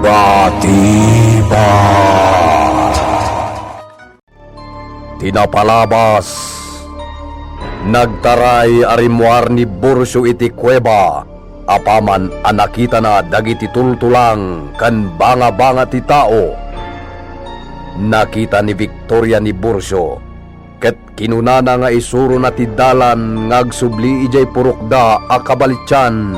Batibat. Tinapalabas. Nagtaray arimuar ni Bursyo iti kuweba. Apaman anakita na dagiti tultulang kan banga-banga ti tao. Nakita ni Victoria ni Bursyo. Ket kinunana nga isuro na ti dalan ngagsubli ijay purukda a kabalityan.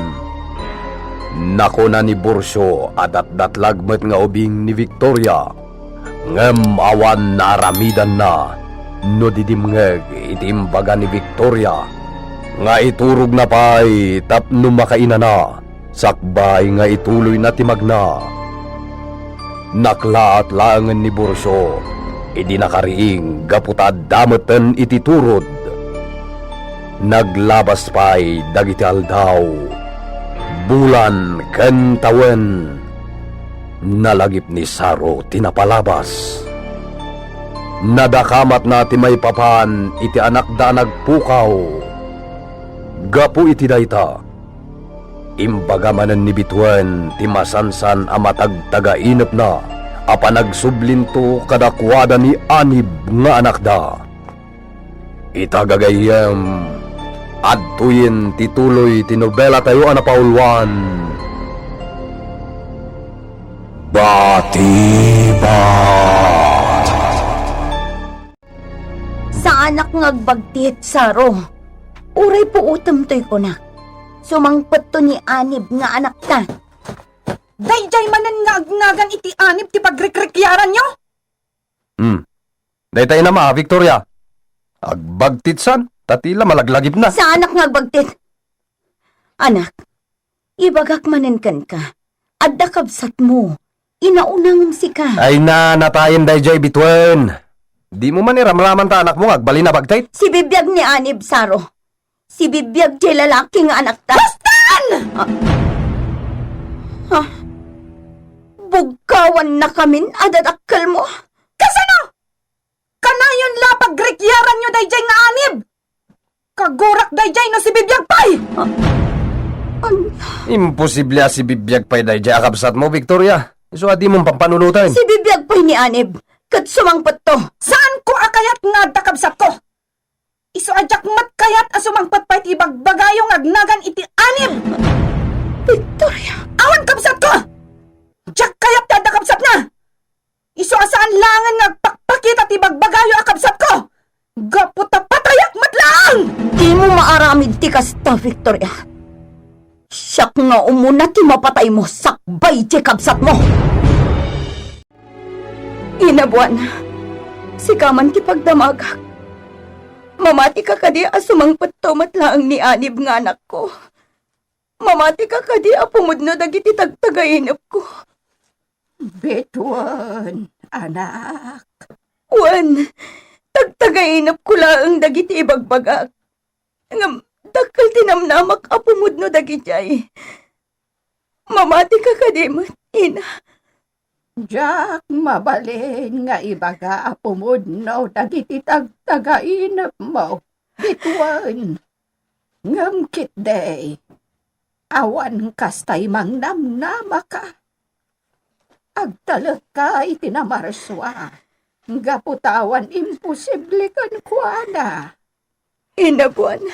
Nakuna ni Bursyo adat-datlag met nga ubing ni Victoria. Ngem awan naramidan na no didimngeg itimbaga ni Victoria. Nga iturog na pay tapno makaina na sakbay nga ituloy na timagna. Naklaat langan ni Bursyo idi nakariing gaputad dameten iti turod. Naglabas pay dagiti aldaw, bulan ken tawen. Nalagip ni Saro tinapalabas. Nadakamat na ti may papan iti anak da nagpukaw. Gapu iti dayta. Imbaga manen ni Bitwen ti masansan a matagtagainep na apa nagsublinto kadakwada ni anib nga anak da. Itagagayem adtuyin tituloy ti nobela tayo anapaulwan. Batibat. Sa anak ngagbagtit, Saro. Uray po utam to'y kunak. Sumangpet to ni anib nga anak ta. Dayjay manan nga agnagan iti anib ti pagrikrikyaran nyo? Daytay na ma, Victoria. Agbagtitsan, tatila malaglagip na. Sa anak ngagbagtit. Anak, ibagak manenkan ka. Adda kabsat mo. Inaunang si ka. Ay na, natayin dayjay Bitwen. Di mo man iramraman ta anak mo agbali na bagtayt. Si bibiyag ni anib, Saro. Si bibiyag di lalaki nga anak ta. Bastan! Bugkawan na kamin adadakkel mo. Kasano? Kanayon la pagrikyaran nyo dayjay nga anib. Kagurak dayjay no si bibiyag pay. Imposible si bibiyag pay dayjay akabsat mo, Victoria. Iso adi mong pampanunutan. Si bibiyag pa'y ni anib. Kat sumangpet to. Saan ko akayat nga dakabsat ko? Iso ajak mat kayat asumangpat pa'y ibagbagayong agnagan iti anib. Victoria. Awan kabsat ko! Jak kayat dadakabsat na! Iso asaan langan ngagpakpakit at ibagbagayo akabsat ko! Gaputa patayak matlang! Di mo maaramid ti kasta, Victoria. Siyak nga umuna ti mapatay mo, sakbay ti kabsat mo. Inabuan, si kaman ti pagdamagak. Mamati ka kadi asumangpet to matlaang ni anib nga anak ko. Mamati ka kadi apumudno dagiti tagtagainap ko. Betuan, anak. Wan, tagtagainap ko laang dagiti ibagbagak. Ngam, dakkel tinamnamak apumudno dagiti. Mamati ka kadi mat, ina. Jak mabalin nga ibaga apumudno dagiti tagtagainap mo. Betuan, ngamkit day. Awan kastay mang namnama ka. Agtalag ka itinamarswa. Gaputawan imposible kan kuana. Inabuan.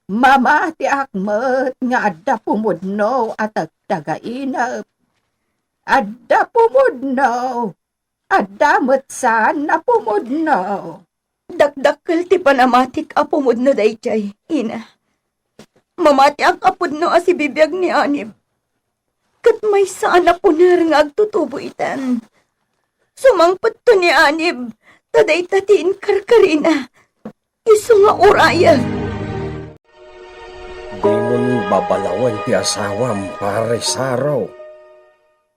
Mama ti akmet nga adda pumudno at agtagainap. Adda pumudno. Adda metsan na pumudno. Dakdakkel ti panamatik apumudno dayjay, ina. Mamati ang apudno si bibiyag ni anib. Kat may saan na puner nga agtutubo itan. Sumangpet to ni anib, taday tatiin karkarina. Iso nga uraya. Di mon babalawan ti asawam pare Saro.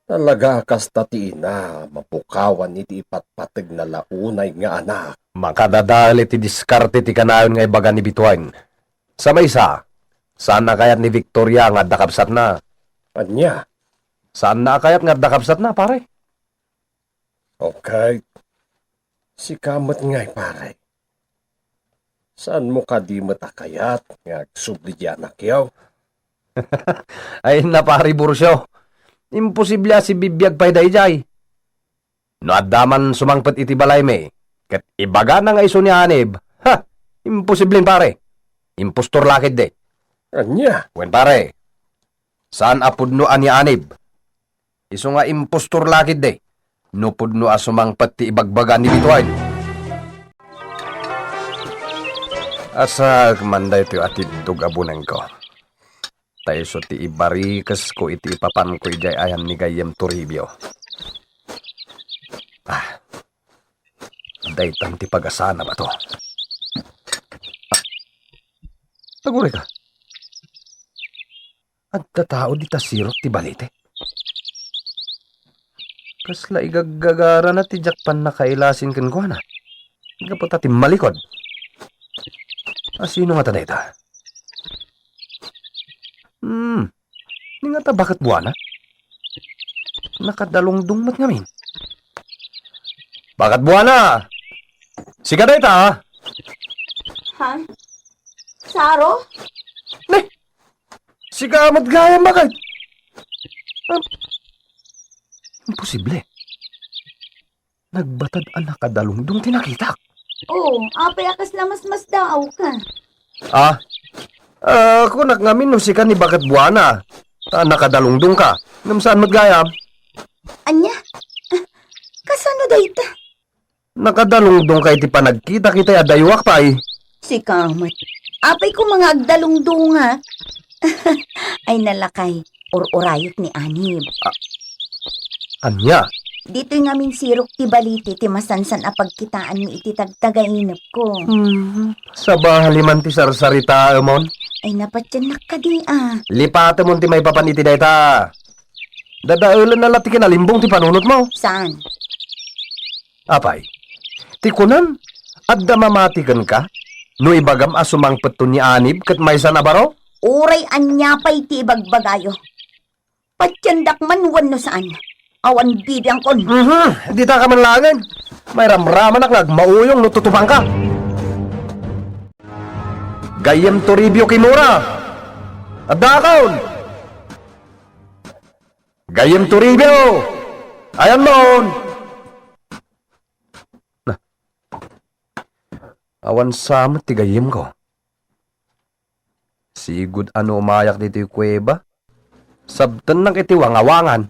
Talaga kastatiin na mapukawan iti ipatpateg na launay nga anak. Makadadali ti diskarte ti kanayon nga ibaga ni Bitwen. Sa maysa, saan na kayat ni Victoria nga dakabsat na? Anya? Saan na kayat nga dakabsat na, pare? Okay. Si kamot ngay pare. Saan mo ka di matakayat nga subli di anak yaw? Ay na, pare Bursyo. Imposible si bibiyag pa'y dayjay. No addaman sumangpet iti balay me, ket ibaga na nga iso ni Anib, ha, imposible pare. Impostor lakid de. Anya? Wen pare, saan apudnoan ni Anib? Iso nga impostor lakid de. No pudno a sumangpet ti ibagbaga ni Bituan. Asa manday ti atidtog abunan ko. Tayo so ti ibarikas ko iti ipapan ko ijay ayan ni Gayem Toribio. Daytan ti pagasana ba to? Agure ka. At tatao di tasirot ti balite. Kasla igaggagara na ti jakpan na kailasin kan ko na. Igapot ti malikod. Sino nga taday ta? Ni nga ta bakit buwana? Nakadalong dungmat ngamin. Bakit buwana? Siga day ta, ha? Ha? Saro? Ne! Siga amat gaya bakit? Imposible. Nagbatad ang nakadalong dung tinakitak. Oo, apay akas na mas daw ka. Ako ngamin no si ka ni bakit buwana. Nakadalungdong ka. Ngam saan magayam? Anya? Kasano dayta? Nakadalungdong ka iti panagkita kita adaywak pa eh. Si Kamat. Apay ko mga agdalungdunga. Ay nalakay. Or-orayot ni Anib. Anya? Dito yung aming sirok ti baliti ti masansan apagkitaan mi iti tagtagainap ko. Sa bahaliman ti sarsarita amon? Ay napatyan nakadi ah. Lipate mo ti may papaniti dayta. Dadaulan na lati kinalimbong ti panunot mo. Saan? Apay, ti kunan, adda mamatikan ka? No ibagam asumang peto ni Anib kat may sanabaro? Uray anyapay ti ibagbagayo. Patyandak manuwan no saan. Awan bibiyang kon. Di ta ka man langan. May ramraman ak mauyong no tutupang ka. Gayem Toribio Kimura. Adakaon. Gayem Toribio. Ayan noon. Awan samot ti gayem ko. Sigud ano umayak dito yung kuweba. Sabtan ng itiwang awangan.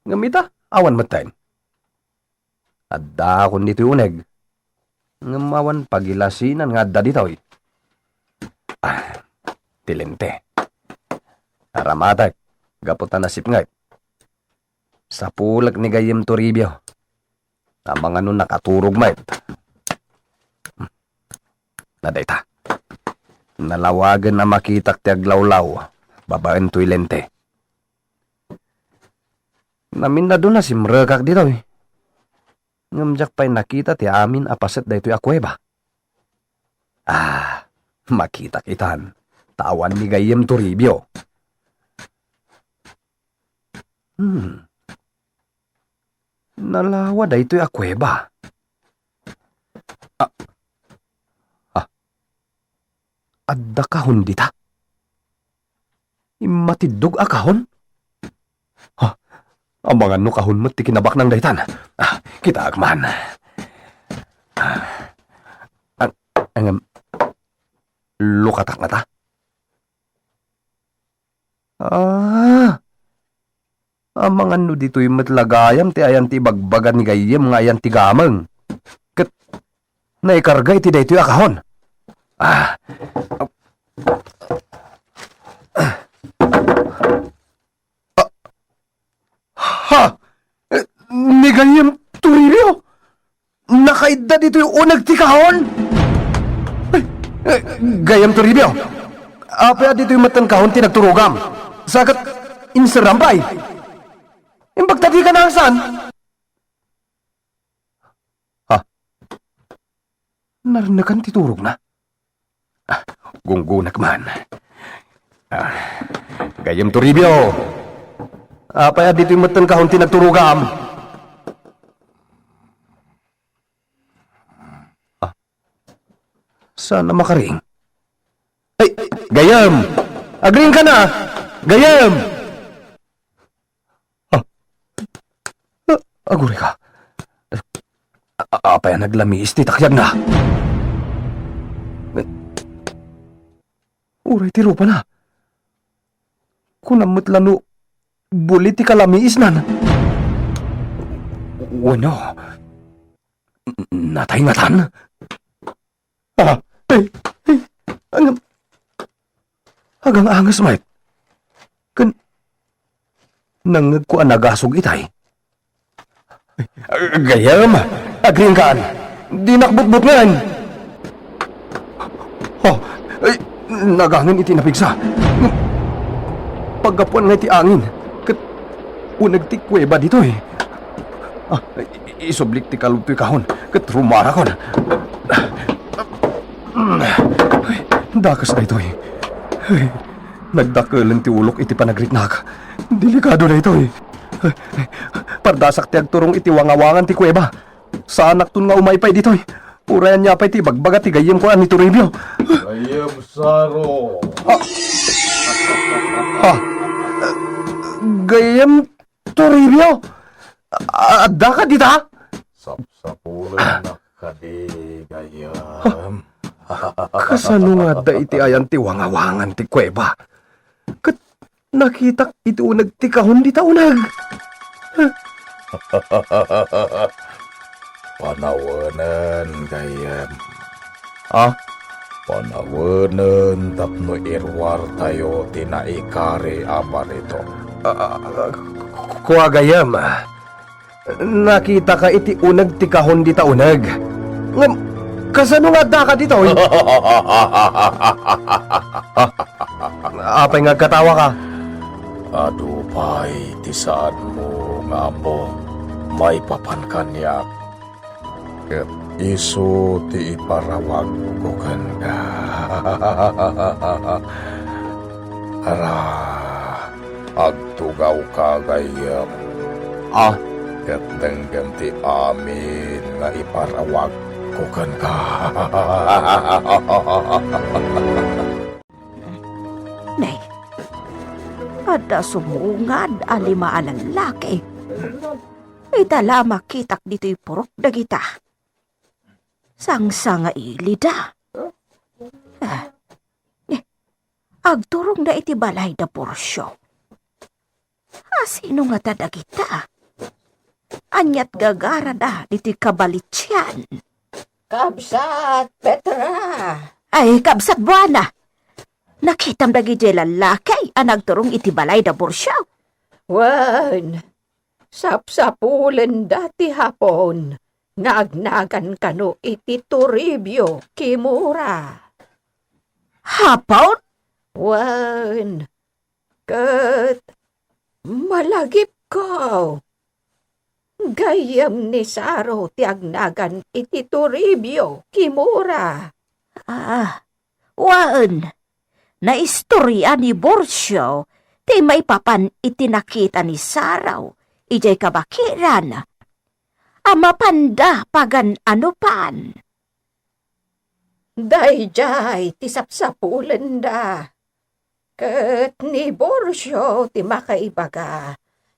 Ngamita, awan matayin. Adda akong dito uneg. Ngamawan pagilasinan nga adda dito eh. Tilente. Aramatag, gaputan nasip nga. Sa pulag ni Gayem Toribio. Ang mga nun nakaturog mait. Nadayta. Nalawagan na makitak ti aglawlaw. Babaen to'y lente. Namin na doon na si Mrekak dito eh. Ngamjak pa'y nakita ti amin apaset da ito'y akweba. Makita kitan. Tawan ni Gayem Toribio. Nalawa da ito'y akweba. Adda kahon dita? Imatidog akahon? Ang mga no kahon mo't tikinabak ng daytan. Kita akman. Ang lukatak na ta? Ang mga no dito'y matlagayam ti ayan ti bagbagan ni Gayem nga ayan ti gamang. Kat naikargay ti dayto'y akahon. Ni Gayem Toribio? Nakaida dito yung unag tikahon? Gayem Toribio? Apa dito yung matan kahon tinagturugam? Sakat inserampay? Imbagtati ka na saan? Narinakan titurog na? Gunggunak man. Gayem Toribio? Apa dito yung matan kahon tinagturugam? Sana makaring. Ay, Gayem! Agring ka na! Gayem! Aguri ka. Apa yan naglamiis ti takyag na? Uray ti rupa na. Kunamot lano, bulit ti kalamiis nan. Wano? Natay-ngatan? Angam. Hagang angas, Mike. Nangag ko ang nagasog itay. Gayam, agringkaan. Di nakbutbut ngayon. Oh, ay, nagangin iti napigsa. Pagkapuan nga iti angin. Unag ti kuweba dito eh. Isublik ti kalutoy kahon. Rumara ko na. Dakas na ito eh. Nagdakalan ti ulok iti panagritnak. Delikado na ito eh. Pardasak ti agturong iti wangawangan ti kuweba. Sa anak tun nga umaypay dito eh. Urayan niya pa iti bagbaga ti gayem ko ani Toribio. Gayem Saro. Gayem Toribio? Adda ka dita? Sapsapulan na ka di gayem. Kasano nga da iti ayan ti wangawangan ti kuweba? Kat nakita iti unag ti kahon di taunag. Panawanan gayem. Panawanan tapno irwar tayo tinaikari amarito. Kuwa gayam. Nakita ka iti unag ti kahon di taunag. Ngam, kasano nga da ka dito? Apay nga katawa ka? Adupay ti saan mo nga mo may papankanyak. Ket iso ti iparawag ko kanda. Ara, agtugaw ka gayam. Ket denggem ti amin nga iparawag ko kanda. Nay, ada sumungad alimaan ang laki. Itala makitak dito'y purok dagita. Sang-sanga ilida. Agturong na iti balay da porsyo. Sino nga tadagita? Anyat gagara da dito'y kabalitsyan. Kabsat, Petra. Ay, kabsat buwana. Nakitam dagi jay lalaki ang nagturong iti balay da porsyo. Wan, sapsapulen dati hapon, ngagnagan kano iti Toribio, Kimura. Hapon? Wan, kat malagip ko. Gayam ni Saro ti agnagan iti Toribio, Kimura. Waan. Naistorya ni Borsyo, ti may papan itinakita ni Saraw, ijay kabakiran. Ama panda pagan ano pan. Dayjay ti sapsapulen da. Ket ni Borsyo ti makaibaga,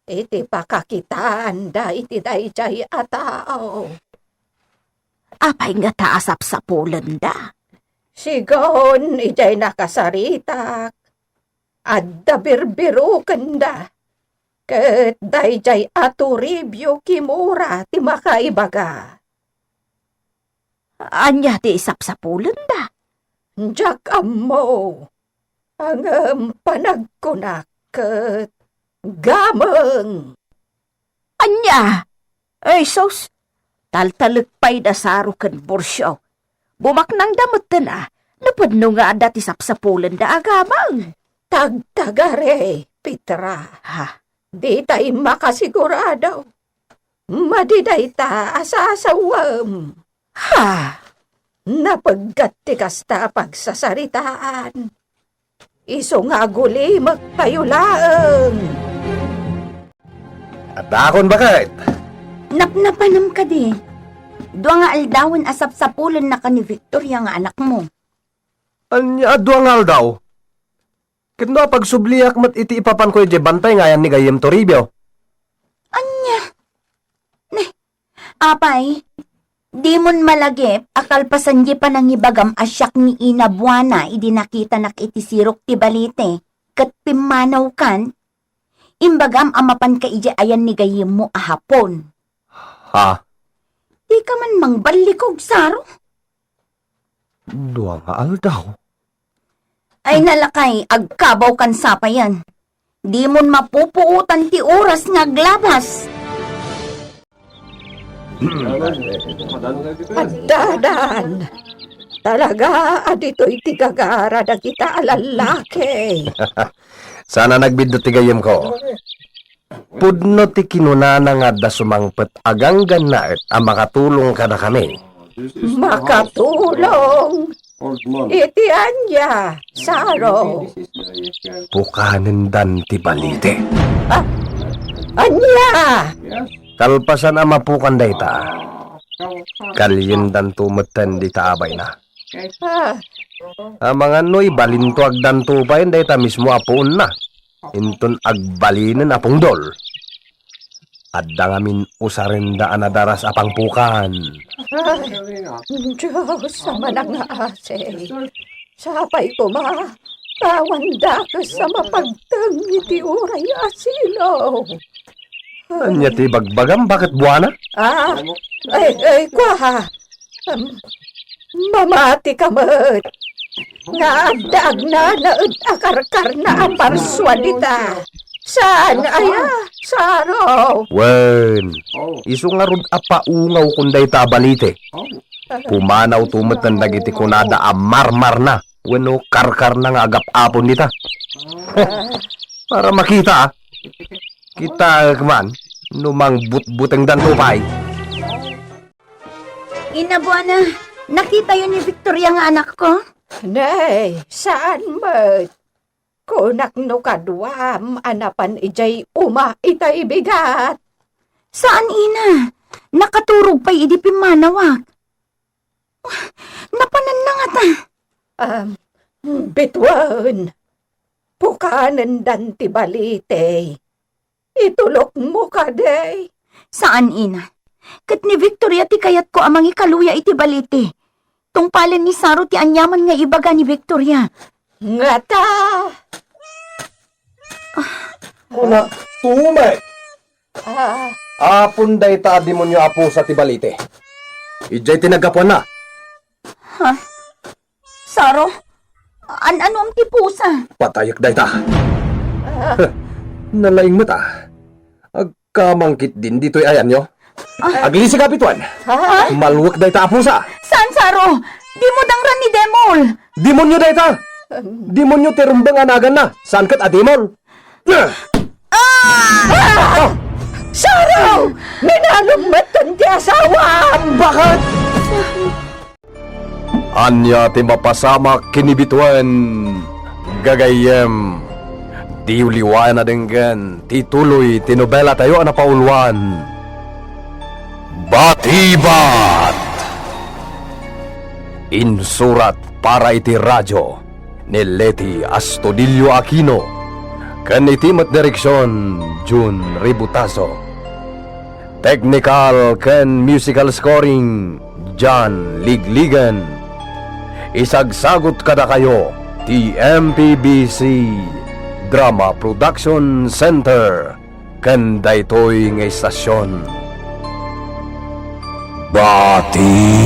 iti pakakitaan da iti dayjay a tao. Apay nga taasap sa pulanda. Sigon, ijay nakasaritak. Adda birbiruken da. Ket dayjay Toribio, Kimura ti makaibaga. Anya ti isap sa pulanda. Jak ammo. Ang panagkunak ket gameng. Anya! Ay sos, taltalagpay da saro ken Borsyo. Bumaknang damot na, napadno nga dati isap sa pulanda agamang. Tagtagare, Petra. Di tayo makasigurado. Madiday ta asasawam. Napaggat ti kasta pagsasaritaan. Iso nga guli magpayulaang. At akon bakit? Napnapanam ka di. Dua nga aldawan asap sa pulan na ka ni Victoria nga anak mo. Anya duangal daw. Kendo pagsubliak mat iti ipapan ko iti bantay nga yan ni Gayem Toribio. Anya? Apay, di mon malagip, akalpasan di pa nang ibagam asyak ni Ina Buana, idi nakita nakitisirok ti balite, kat pimanaw kan, imbagam amapan ka iji ayan ni gayim mo ahapon. Ha? Di ka man mangbalikog, Saro. Duwa nga aldaw. Ay nalakay, agkabaw kan sapa yan. Di mon mapupuutan ti oras nga glabas. Dadan, talaga adito'y tigagara na kita alalaki. Sana nagbiddo ti gayem ko. Pudno ti kinunana nga da sumangpet aganggan na ang makatulong ka na kami. Makatulong. Iti anya, Saro. Pukanen dan ti balite. Anya! Kalpasan ang mapukan dayta. Kalyin dan tumeten di taabay na. Ah, Ang mga noy balintuag dan tubayin dayta mismo apuun na. Inton agbalinen apong dol. Adda ngamin usarenda anadaras apang pukan. Diyos sa manang ase. Sapay ko ma, tawanda ka sa mapagtang iti uray asilo. Anya ti bagbagam bakit buwana? Kwa. Mamati ka mat. Nga dag na naud akarkar na aparswa dita. Saan aya, Saro? Wen, iso nga rod apaungaw kunday tabalite. Pumanaw tumeten dagiti kunada a marmar na. Weno karkar na nga agap-apon dita. Para makita kita kaman, numang but-buteng dan tupay. Ina Buana, nakita yun ni Victoria nga anak ko? Nay, saan mat? Kunak no kadwam, anapan ijay itay bigat. Saan, Ina? Nakaturog pa idi pimanawak. Napanan na nga ta. Bitwan, pukanan dan ti balite. Itulok mo ka, day. Saan, Ina? Kat ni Victoria ti kayat ko amang ikaluya iti balite. Tungpalan ni Saro ti anyaman nga ibaga ni Victoria. Ngata! Kuna, tumay! Ah, Apon day ta demonyo apo sa tibalite. Ijay tinagapuan na. Saro, ano ang tipusa? Patayak day ta. Nalaing mata. Agkamangkit din dito'y ayan nyo. Aglisi kapituan. Maluwak day ta apo sa. Saan, Saro? Di mo dangran ni Demol. Demonyo day ta. Demonyo terumbang anagan na. Saan kat ademon? Saro! Minalumatan ti asawa! Bakit? Anya ti mapasama kinibituan gagayem. Di uliwan na denggan. Tituloy tinobela tayo na pauluan. Batibat! Insurat para iti radyo ni Leti Astudillo Aquino. Kan itimat direksyon June Ributaso. Technical kan musical scoring John Ligligan. Isagsagot kada kayo TMPBC Drama Production Center kan daytoy nga istasyon. Bati